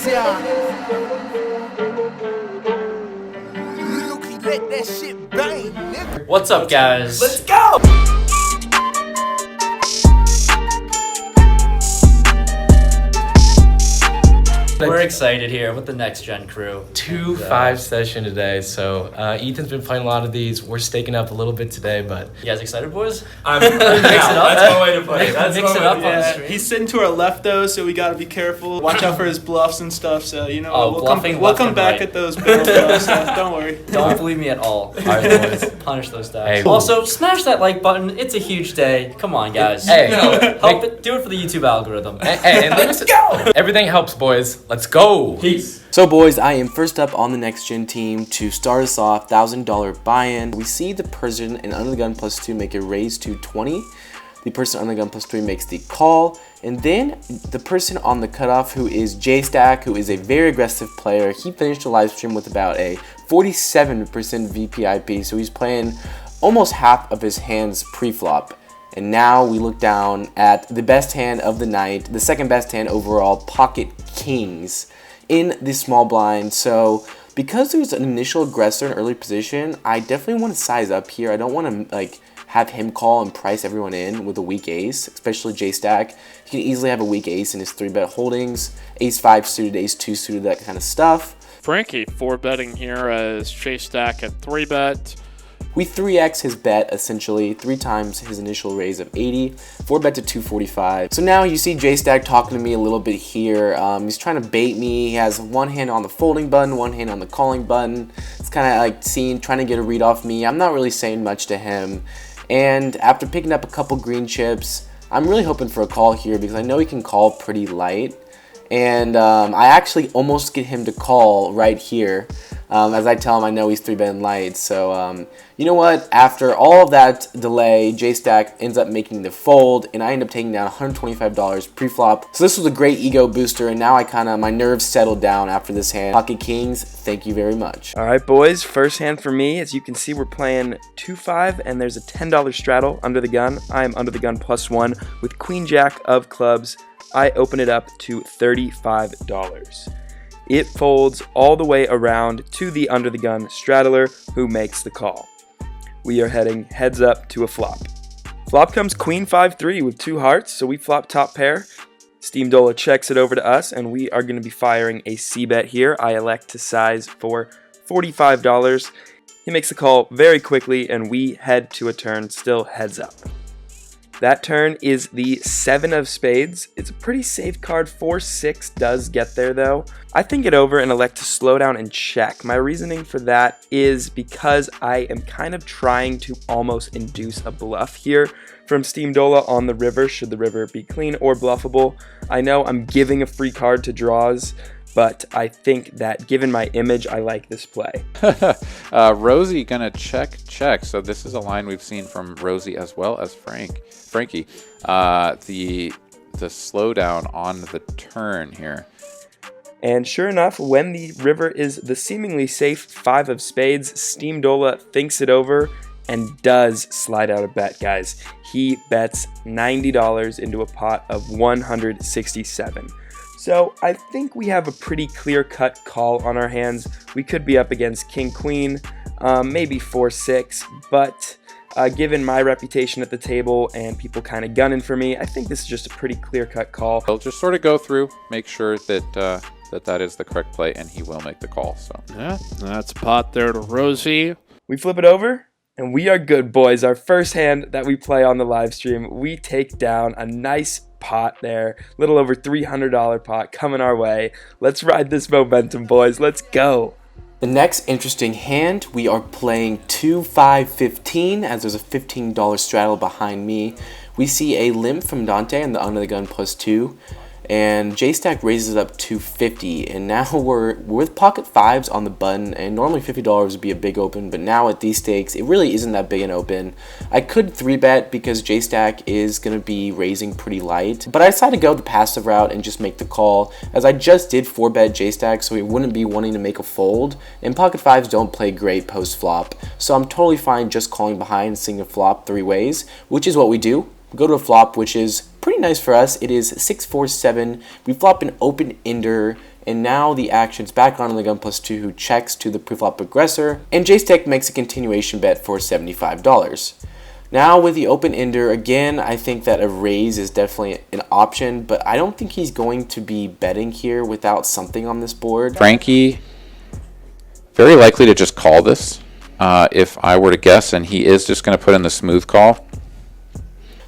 Let that shit bang, nigga. What's up, guys? Let's go! We're excited here with the Next Gen crew. 2-5 session today, so Ethan's been playing a lot of these. We're staking up a little bit today, but You guys excited, boys? I'm mix it up. That's my way to play. That's Mix my it way up to- on the yeah. stream. He's sitting to our left though, so we gotta be careful. Watch out for his bluffs and stuff. So you know, Oh, we'll bluffing come left back and right. at those barrel bluffs. So don't worry. Don't believe me at all. all right, boys. Punish those guys. Hey. Also, smash that like button. It's a huge day. Come on, guys. Hey. Help it. Do it for the YouTube algorithm. Hey, and let's go! Everything helps, boys. Let's go! Peace. So boys, I am first up on the Next Gen team to start us off. $1,000 buy-in. We see the person in Under the Gun +2 make a raise to 20. The person on the gun +3 makes the call, and then the person on the cutoff, who is J-Stack, who is a very aggressive player, he finished the live stream with about a 47% VPIP, so he's playing almost half of his hands pre-flop. And now we look down at the best hand of the night, the second best hand overall, Pocket Kings, in the small blind. So because there's an initial aggressor in early position, I definitely want to size up here. I don't want to like have him call and price everyone in with a weak ace, especially J-Stack. He can easily have a weak ace in his 3-bet holdings, ace-5 suited, ace-2 suited, that kind of stuff. Frankie 4-betting here as J-Stack at 3-bet. We 3x his bet, essentially, 3 times his initial raise of 80, 4-bet to 245. So now you see J-Stack talking to me a little bit here. He's trying to bait me. He has one hand on the folding button, one hand on the calling button. It's kind of like trying to get a read off me. I'm not really saying much to him. And after picking up a couple green chips, I'm really hoping for a call here because I know he can call pretty light. And I actually almost get him to call right here. As I tell him I know he's 3-betting light. So, you know what? After all of that delay, J-Stack ends up making the fold, and I end up taking down $125 pre-flop. So this was a great ego booster, and now my nerves settled down after this hand. Pocket Kings, thank you very much. All right, boys, first hand for me. As you can see, we're playing 2-5, and there's a $10 straddle under the gun. I am under the gun +1 with Queen Jack of clubs. I open it up to $35. It folds all the way around to the under the gun straddler, who makes the call. We are heading heads up to a flop. Flop comes Queen 5-3 with 2 hearts, so we flop top pair. Steam Dola checks it over to us, and we are going to be firing a C-bet here. I elect to size for $45. He makes the call very quickly, and we head to a turn still heads up. That turn is the 7 of spades. It's a pretty safe card. 4-6 does get there though. I think it over and elect to slow down and check. My reasoning for that is because I am kind of trying to almost induce a bluff here from Steam Dola on the river, should the river be clean or bluffable. I know I'm giving a free card to draws, but I think that given my image, I like this play. Rosie gonna check. So this is a line we've seen from Rosie as well as Frankie. The slowdown on the turn here. And sure enough, when the river is the seemingly safe 5 of spades, Steam Dola thinks it over and does slide out a bet, guys. He bets $90 into a pot of 167. So I think we have a pretty clear-cut call on our hands. We could be up against King-Queen, maybe 4-6, but given my reputation at the table and people kind of gunning for me, I think this is just a pretty clear-cut call. He'll just sort of go through, make sure that that is the correct play, and he will make the call. So Yeah, that's a pot there to Rosie. We flip it over, and we are good, boys. Our first hand that we play on the live stream, we take down a nice pot there, little over $300 pot coming our way. Let's ride this momentum, boys. Let's go. The next interesting hand, we are playing 2-5-15, as there's a $15 straddle behind me. We see a limp from Dante and the under the gun +2. And J-Stack raises it up to $50, and now we're with pocket 5s on the button, and normally $50 would be a big open, but now at these stakes, it really isn't that big an open. I could 3-bet because J-Stack is going to be raising pretty light, but I decided to go the passive route and just make the call, as I just did 4-bet J-Stack, so he wouldn't be wanting to make a fold, and pocket 5s don't play great post-flop, so I'm totally fine just calling behind and seeing a flop 3 ways, which is what we do. We go to a flop, which is pretty nice for us. It is 6-4-7. We flop an open ender And now the action's back on the gun +2, who checks to the preflop aggressor, and J-Stack makes a continuation bet for $75. Now with the open ender, again, I think that a raise is definitely an option, but I don't think he's going to be betting here without something on this board. Frankie, very likely to just call this, if I were to guess, and he is just going to put in the smooth call.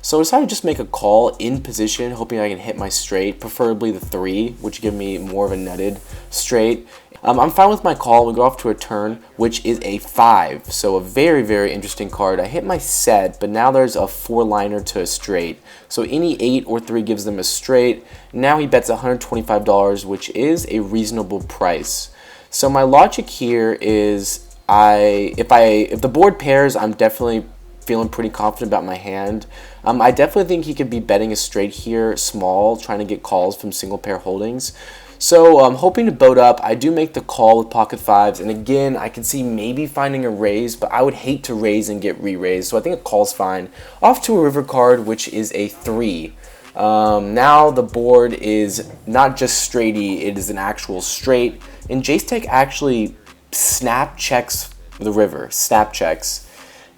So I decided to just make a call in position, hoping I can hit my straight, preferably the 3, which would give me more of a nutted straight. I'm fine with my call. We go off to a turn, which is a 5. So a very, very interesting card. I hit my set, but now there's a 4-liner to a straight. So any 8 or 3 gives them a straight. Now he bets $125, which is a reasonable price. So my logic here is if the board pairs, I'm definitely feeling pretty confident about my hand. I definitely think he could be betting a straight here, small, trying to get calls from single pair holdings. So I'm hoping to boat up. I do make the call with pocket 5s, and again, I can see maybe finding a raise, but I would hate to raise and get re-raised, so I think a call's fine. Off to a river card, which is a 3. Now the board is not just straighty, it is an actual straight, and J-Stack actually snap checks the river, snap checks.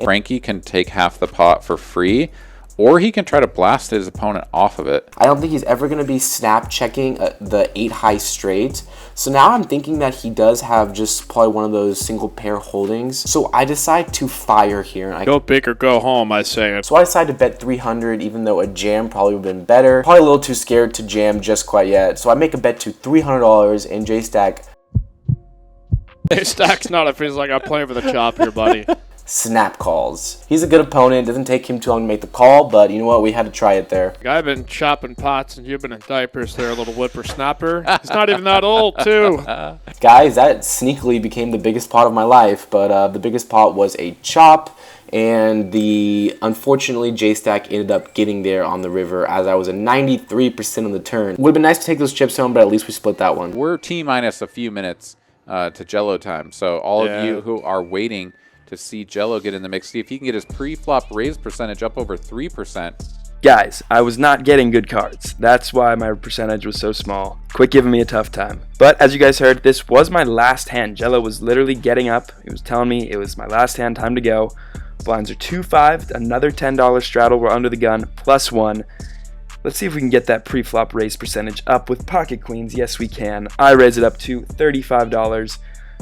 Frankie can take half the pot for free, or he can try to blast his opponent off of it. I don't think he's ever going to be snap checking the 8 high straight. So now I'm thinking that he does have just probably one of those single pair holdings. So I decide to fire here. And Go big or go home, I say. So I decide to bet 300, even though a jam probably would have been better. Probably a little too scared to jam just quite yet. So I make a bet to $300, and J-Stack... J-Stack's not a feels like I'm playing for the chop here, buddy. snap calls. He's a good opponent. It doesn't take him too long to make the call, but you know what? We had to try it there. I've been chopping pots and you've been in diapers there, little whippersnapper. He's not even that old, too. Guys, that sneakily became the biggest pot of my life, but the biggest pot was a chop, and unfortunately J-Stack ended up getting there on the river as I was a 93% on the turn. Would have been nice to take those chips home, but at least we split that one. We're T-minus a few minutes to Jello time, so all of you who are waiting to see Jello get in the mix, see if he can get his pre-flop raise percentage up over 3%. Guys, I was not getting good cards. That's why my percentage was so small. Quit giving me a tough time. But as you guys heard, this was my last hand. Jello was literally getting up. He was telling me it was my last hand, time to go. Blinds are 2-5, another $10 straddle. We're under the gun, +1. Let's see if we can get that pre-flop raise percentage up with pocket queens. Yes, we can. I raise it up to $35.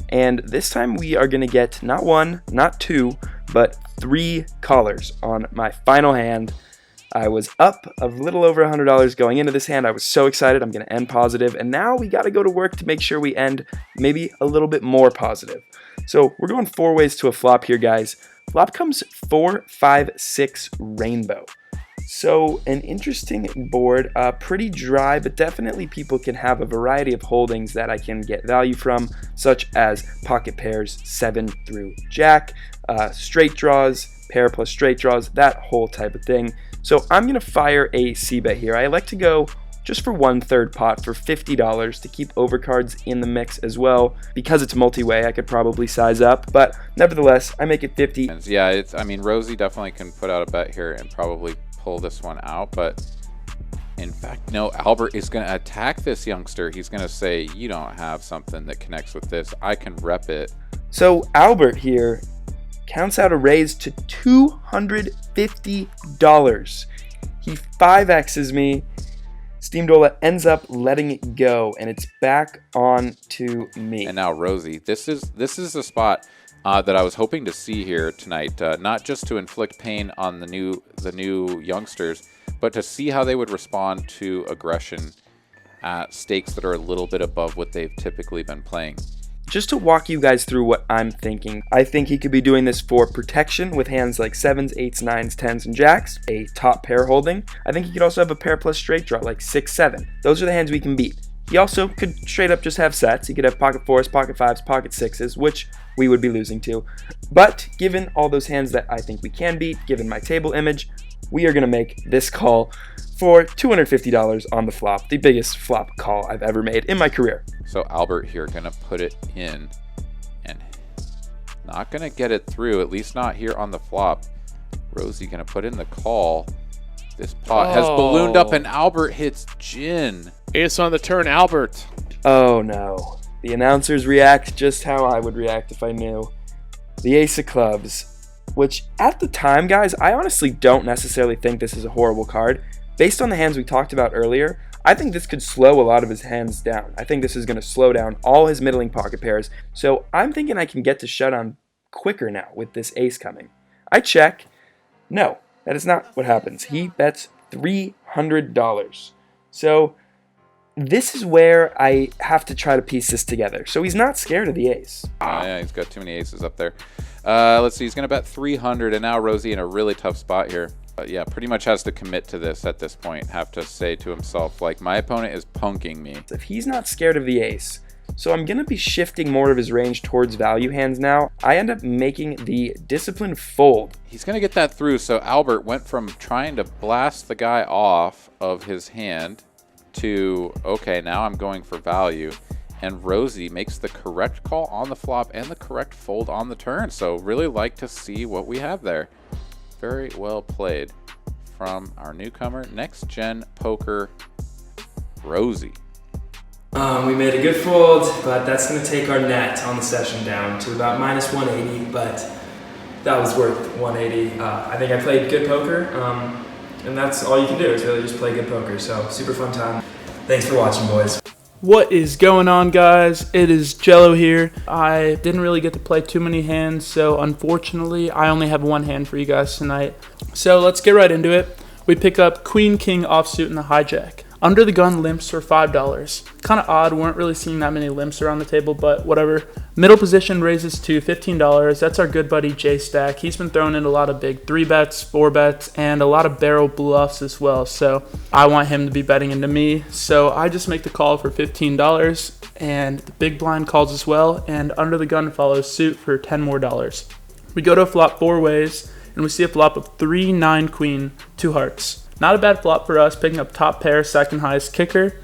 And this time we are going to get not 1, not 2, but 3 callers on my final hand. I was up a little over $100 going into this hand. I was so excited. I'm going to end positive. And now we got to go to work to make sure we end maybe a little bit more positive. So we're going 4 ways to a flop here, guys. Flop comes 4, 5, 6 rainbow. So an interesting board, pretty dry, but definitely people can have a variety of holdings that I can get value from, such as pocket pairs 7 through jack, straight draws, pair plus straight draws, that whole type of thing. So I'm going to fire a C-bet here. I like to go just for 1/3 pot for $50 to keep overcards in the mix as well. Because it's multi-way, I could probably size up, but nevertheless, I make it 50. Yeah, I mean, Rosie definitely can put out a bet here and probably pull this one out, but in fact, no, Albert is going to attack this youngster. He's going to say, you don't have something that connects with this. I can rep it. So Albert here counts out a raise to $250. He 5X's me. Steamdola ends up letting it go, and it's back on to me. And now Rosie, this is the spot that I was hoping to see here tonight, not just to inflict pain on the new youngsters, but to see how they would respond to aggression at stakes that are a little bit above what they've typically been playing. Just to walk you guys through what I'm thinking, I think he could be doing this for protection with hands like 7s, 8s, 9s, 10s, and jacks, a top pair holding. I think he could also have a pair plus straight draw like 6, 7. Those are the hands we can beat. He also could straight up just have sets. He could have pocket 4s, pocket 5s, pocket 6s, which we would be losing to. But given all those hands that I think we can beat, given my table image, we are going to make this call for $250 on the flop, the biggest flop call I've ever made in my career. So Albert here going to put it in and not going to get it through, at least not here on the flop. Rosie going to put in the call. This pot has ballooned up and Albert hits gin. Ace on the turn, Albert. Oh no. The announcers react just how I would react if I knew. The ace of clubs, which at the time, guys, I honestly don't necessarily think this is a horrible card. Based on the hands we talked about earlier, I think this could slow a lot of his hands down. I think this is going to slow down all his middling pocket pairs, so I'm thinking I can get to shutdown quicker now with this ace coming. I check. No, that is not what happens. He bets $300. So this is where I have to try to piece this together. So he's not scared of the ace. Yeah, he's got too many aces up there. Let's see, he's going to bet 300, and now Rosie in a really tough spot here. Yeah, pretty much has to commit to this at this point. Have to say to himself, like, my opponent is punking me. If he's not scared of the ace, so I'm going to be shifting more of his range towards value hands now. I end up making the disciplined fold. He's going to get that through, so Albert went from trying to blast the guy off of his hand to, okay, now I'm going for value. And Rosie makes the correct call on the flop and the correct fold on the turn. So really like to see what we have there. Very well played from our newcomer, next gen poker, Rosie. We made a good fold, but that's going to take our net on the session down to about minus 180, but that was worth 180. I think I played good poker, and that's all you can do is really just play good poker. So super fun time. Thanks for watching, boys. What is going on, guys? It is Jello here. I didn't really get to play too many hands, so unfortunately I only have one hand for you guys tonight. So let's get right into it. We pick up Queen King offsuit in the hijack. Under the gun limps for $5. Kind of odd, weren't really seeing that many limps around the table, but whatever. Middle position raises to $15. That's our good buddy J Stack. He's been throwing in a lot of big 3-bets, 4-bets, and a lot of barrel bluffs as well. So I want him to be betting into me. So I just make the call for $15, and the big blind calls as well, and under the gun follows suit for $10 more. We go to a flop 4 ways, and we see a flop of 3, 9, queen, 2 hearts. Not a bad flop for us, picking up top pair, second highest kicker,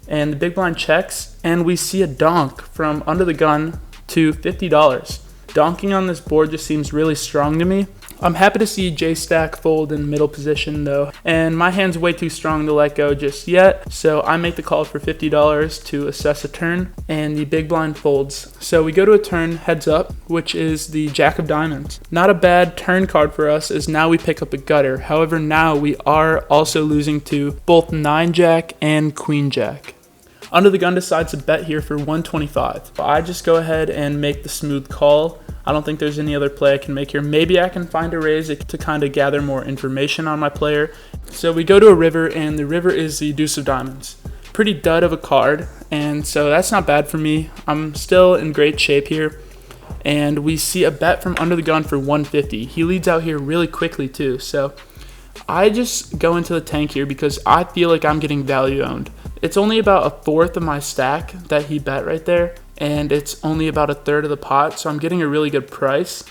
and the big blind checks, and we see a donk from under the gun to $50. Donking on this board just seems really strong to me. I'm happy to see J-Stack fold in middle position though, and my hand's way too strong to let go just yet, so I make the call for $50 to assess a turn, and the big blind folds. So we go to a turn heads up, which is the Jack of Diamonds. Not a bad turn card for us, as now we pick up a gutter. However, now we are also losing to both 9-Jack and Queen Jack. Under the gun decides to bet here for $125. I just go ahead and make the smooth call. I don't think there's any other play I can make here. Maybe I can find a raise to kind of gather more information on my player. So we go to a river, and the river is the Deuce of Diamonds. Pretty dud of a card, and so that's not bad for me. I'm still in great shape here. And we see a bet from under the gun for $150. He leads out here really quickly too. So I just go into the tank here because I feel like I'm getting value owned. It's only about a fourth of my stack that he bet right there, and it's only about a third of the pot, so I'm getting a really good price.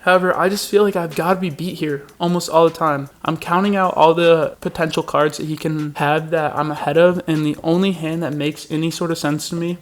However, I just feel like I've got to be beat here almost all the time. I'm counting out all the potential cards that he can have that I'm ahead of, and the only hand that makes any sort of sense to me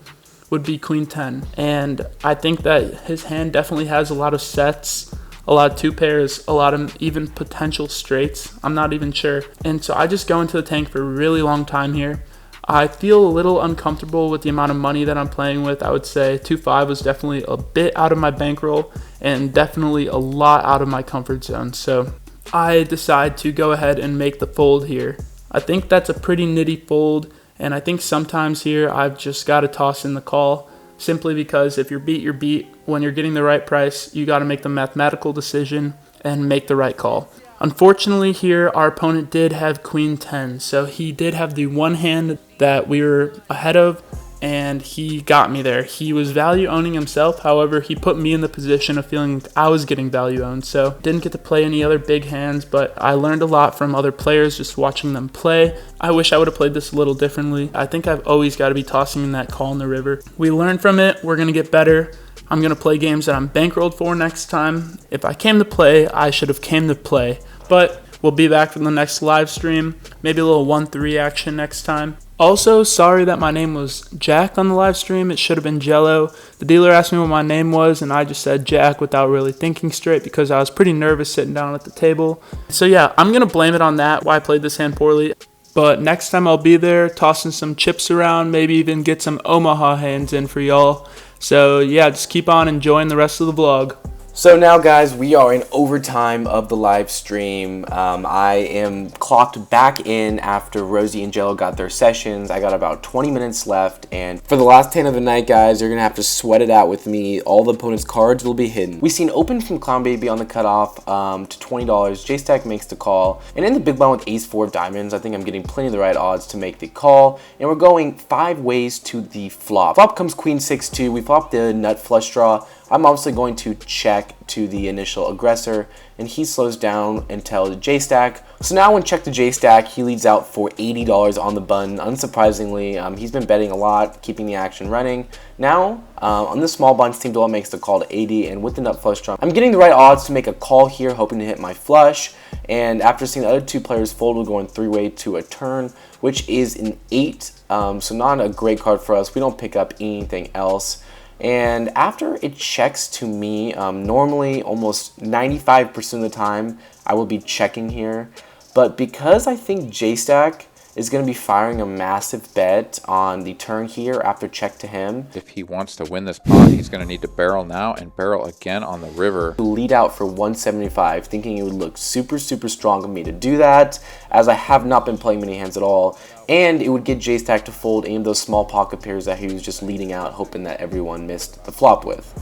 would be Queen 10. And I think that his hand definitely has a lot of sets, a lot of 2 pairs, a lot of even potential straights. I'm not even sure. And so I just go into the tank for a really long time here. I feel a little uncomfortable with the amount of money that I'm playing with. I would say 2.5 was definitely a bit out of my bankroll and definitely a lot out of my comfort zone. So I decide to go ahead and make the fold here. I think that's a pretty nitty fold, and I think sometimes here I've just got to toss in the call, simply because if you're beat, you're beat. When you're getting the right price, you got to make the mathematical decision and make the right call. Unfortunately here, our opponent did have Queen 10, so he did have the one hand that we were ahead of, and he got me there. He was value owning himself, however, he put me in the position of feeling like I was getting value owned, so didn't get to play any other big hands, but I learned a lot from other players just watching them play. I wish I would have played this a little differently. I think I've always got to be tossing in that call in the river. We learned from it, we're going to get better. I'm going to play games that I'm bankrolled for next time. If I came to play, I should have came to play. But we'll be back for the next live stream. Maybe a little 1-3 action next time. Also, sorry that my name was Jack on the live stream. It should have been Jello. The dealer asked me what my name was, and I just said Jack without really thinking straight because I was pretty nervous sitting down at the table. So yeah, I'm going to blame it on that, why I played this hand poorly. But next time I'll be there tossing some chips around, maybe even get some Omaha hands in for y'all. So yeah, just keep on enjoying the rest of the vlog. So now, guys, we are in overtime of the live stream. I am clocked back in after Rosie and Jello got their sessions. I got about 20 minutes left, and for the last 10 of the night, guys, you're gonna have to sweat it out with me. All the opponent's cards will be hidden. We see an open from Clown Baby on the cutoff to $20. J-Stack makes the call, and in the big blind with Ace-4 of diamonds, I think I'm getting plenty of the right odds to make the call, and we're going 5 ways to the flop. Flop comes Queen 6-2. We flop the nut flush draw. I'm obviously going to check to the initial aggressor, and he slows down until J-Stack. So now when check to J-Stack, he leads out for $80 on the button. Unsurprisingly, he's been betting a lot, keeping the action running. Now, on the small blind, Team Dola makes the call to 80, and with the nut flush draw, I'm getting the right odds to make a call here, hoping to hit my flush. And after seeing the other 2 players fold, we're going 3-way to a turn, which is an 8. So not a great card for us. We don't pick up anything else. And after it checks to me, normally almost 95% of the time I will be checking here, but because I think J-Stack is going to be firing a massive bet on the turn here after check to him. If he wants to win this pot, he's going to need to barrel now and barrel again on the river. Lead out for 175, thinking it would look super strong of me to do that, as I have not been playing many hands at all, and it would get J-Stack to fold any of those small pocket pairs that he was just leading out, hoping that everyone missed the flop with.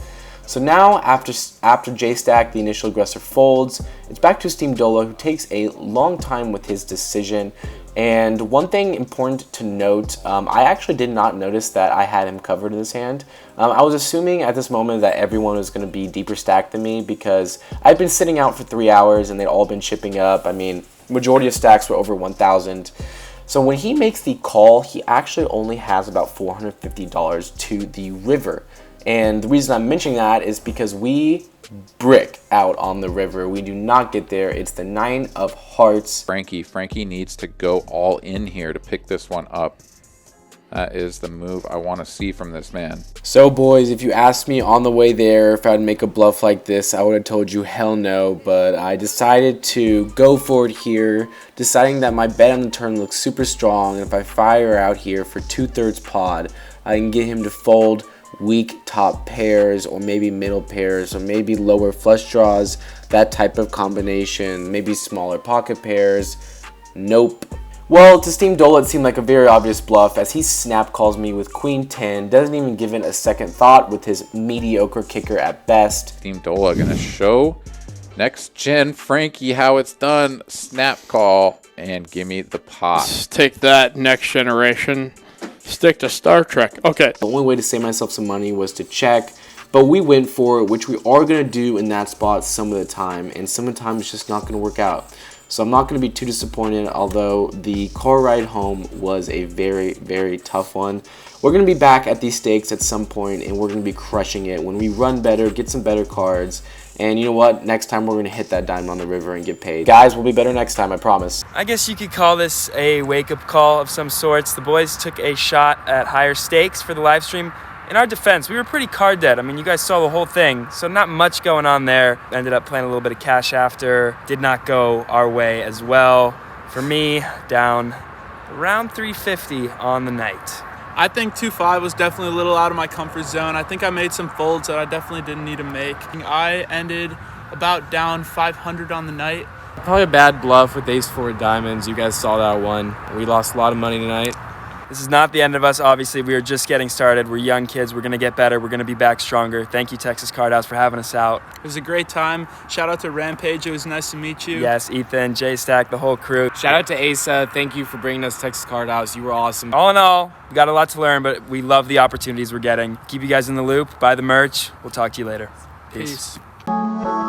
So now, after J-Stack, the initial aggressor folds, it's back to Team Dola, who takes a long time with his decision. And one thing important to note, I actually did not notice that I had him covered in this hand. I was assuming at this moment that everyone was going to be deeper stacked than me, because I've been sitting out for 3 hours and they'd all been chipping up. I mean, majority of stacks were over 1,000. So when he makes the call, he actually only has about $450 to the river. And the reason I'm mentioning that is because we brick out on the river. We do not get there. It's the 9 of hearts. Frankie needs to go all in here to pick this one up. That is the move I want to see from this man. So boys, if you asked me on the way there if I'd make a bluff like this, I would have told you hell no, but I decided to go for it here, deciding that my bet on the turn looks super strong, and if I fire out here for 2/3 pod, I can get him to fold weak top pairs, or maybe middle pairs, or maybe lower flush draws, that type of combination, maybe smaller pocket pairs. Nope. Well, to Team Dola, it seemed like a very obvious bluff, as he snap calls me with Queen 10, doesn't even give it a second thought with his mediocre kicker at best. Team Dola gonna show next gen Frankie how it's done. Snap call and give me the pot. Take that, next generation. Stick to Star Trek. Okay. The only way to save myself some money was to check, but we went for it, which we are going to do in that spot some of the time, and some of the time it's just not going to work out. So I'm not going to be too disappointed, although the car ride home was a very tough one. We're going to be back at these stakes at some point, and we're going to be crushing it when we run better, get some better cards. And you know what? Next time we're going to hit that diamond on the river and get paid. Guys, we'll be better next time, I promise. I guess you could call this a wake-up call of some sorts. The boys took a shot at higher stakes for the live stream. In our defense, we were pretty card dead. I mean, you guys saw the whole thing, so not much going on there. Ended up playing a little bit of cash after. Did not go our way as well. For me, down around 350 on the night. I think 2-5 was definitely a little out of my comfort zone. I think I made some folds that I definitely didn't need to make. I ended about down 500 on the night. Probably a bad bluff with Ace-4 of diamonds. You guys saw that one. We lost a lot of money tonight. This is not the end of us, obviously. We are just getting started. We're young kids. We're going to get better. We're going to be back stronger. Thank you, Texas Card House, for having us out. It was a great time. Shout out to Rampage. It was nice to meet you. Yes, Ethan, J-Stack, the whole crew. Shout out to Asa. Thank you for bringing us Texas Card House. You were awesome. All in all, we got a lot to learn, but we love the opportunities we're getting. Keep you guys in the loop. Buy the merch. We'll talk to you later. Peace. Peace.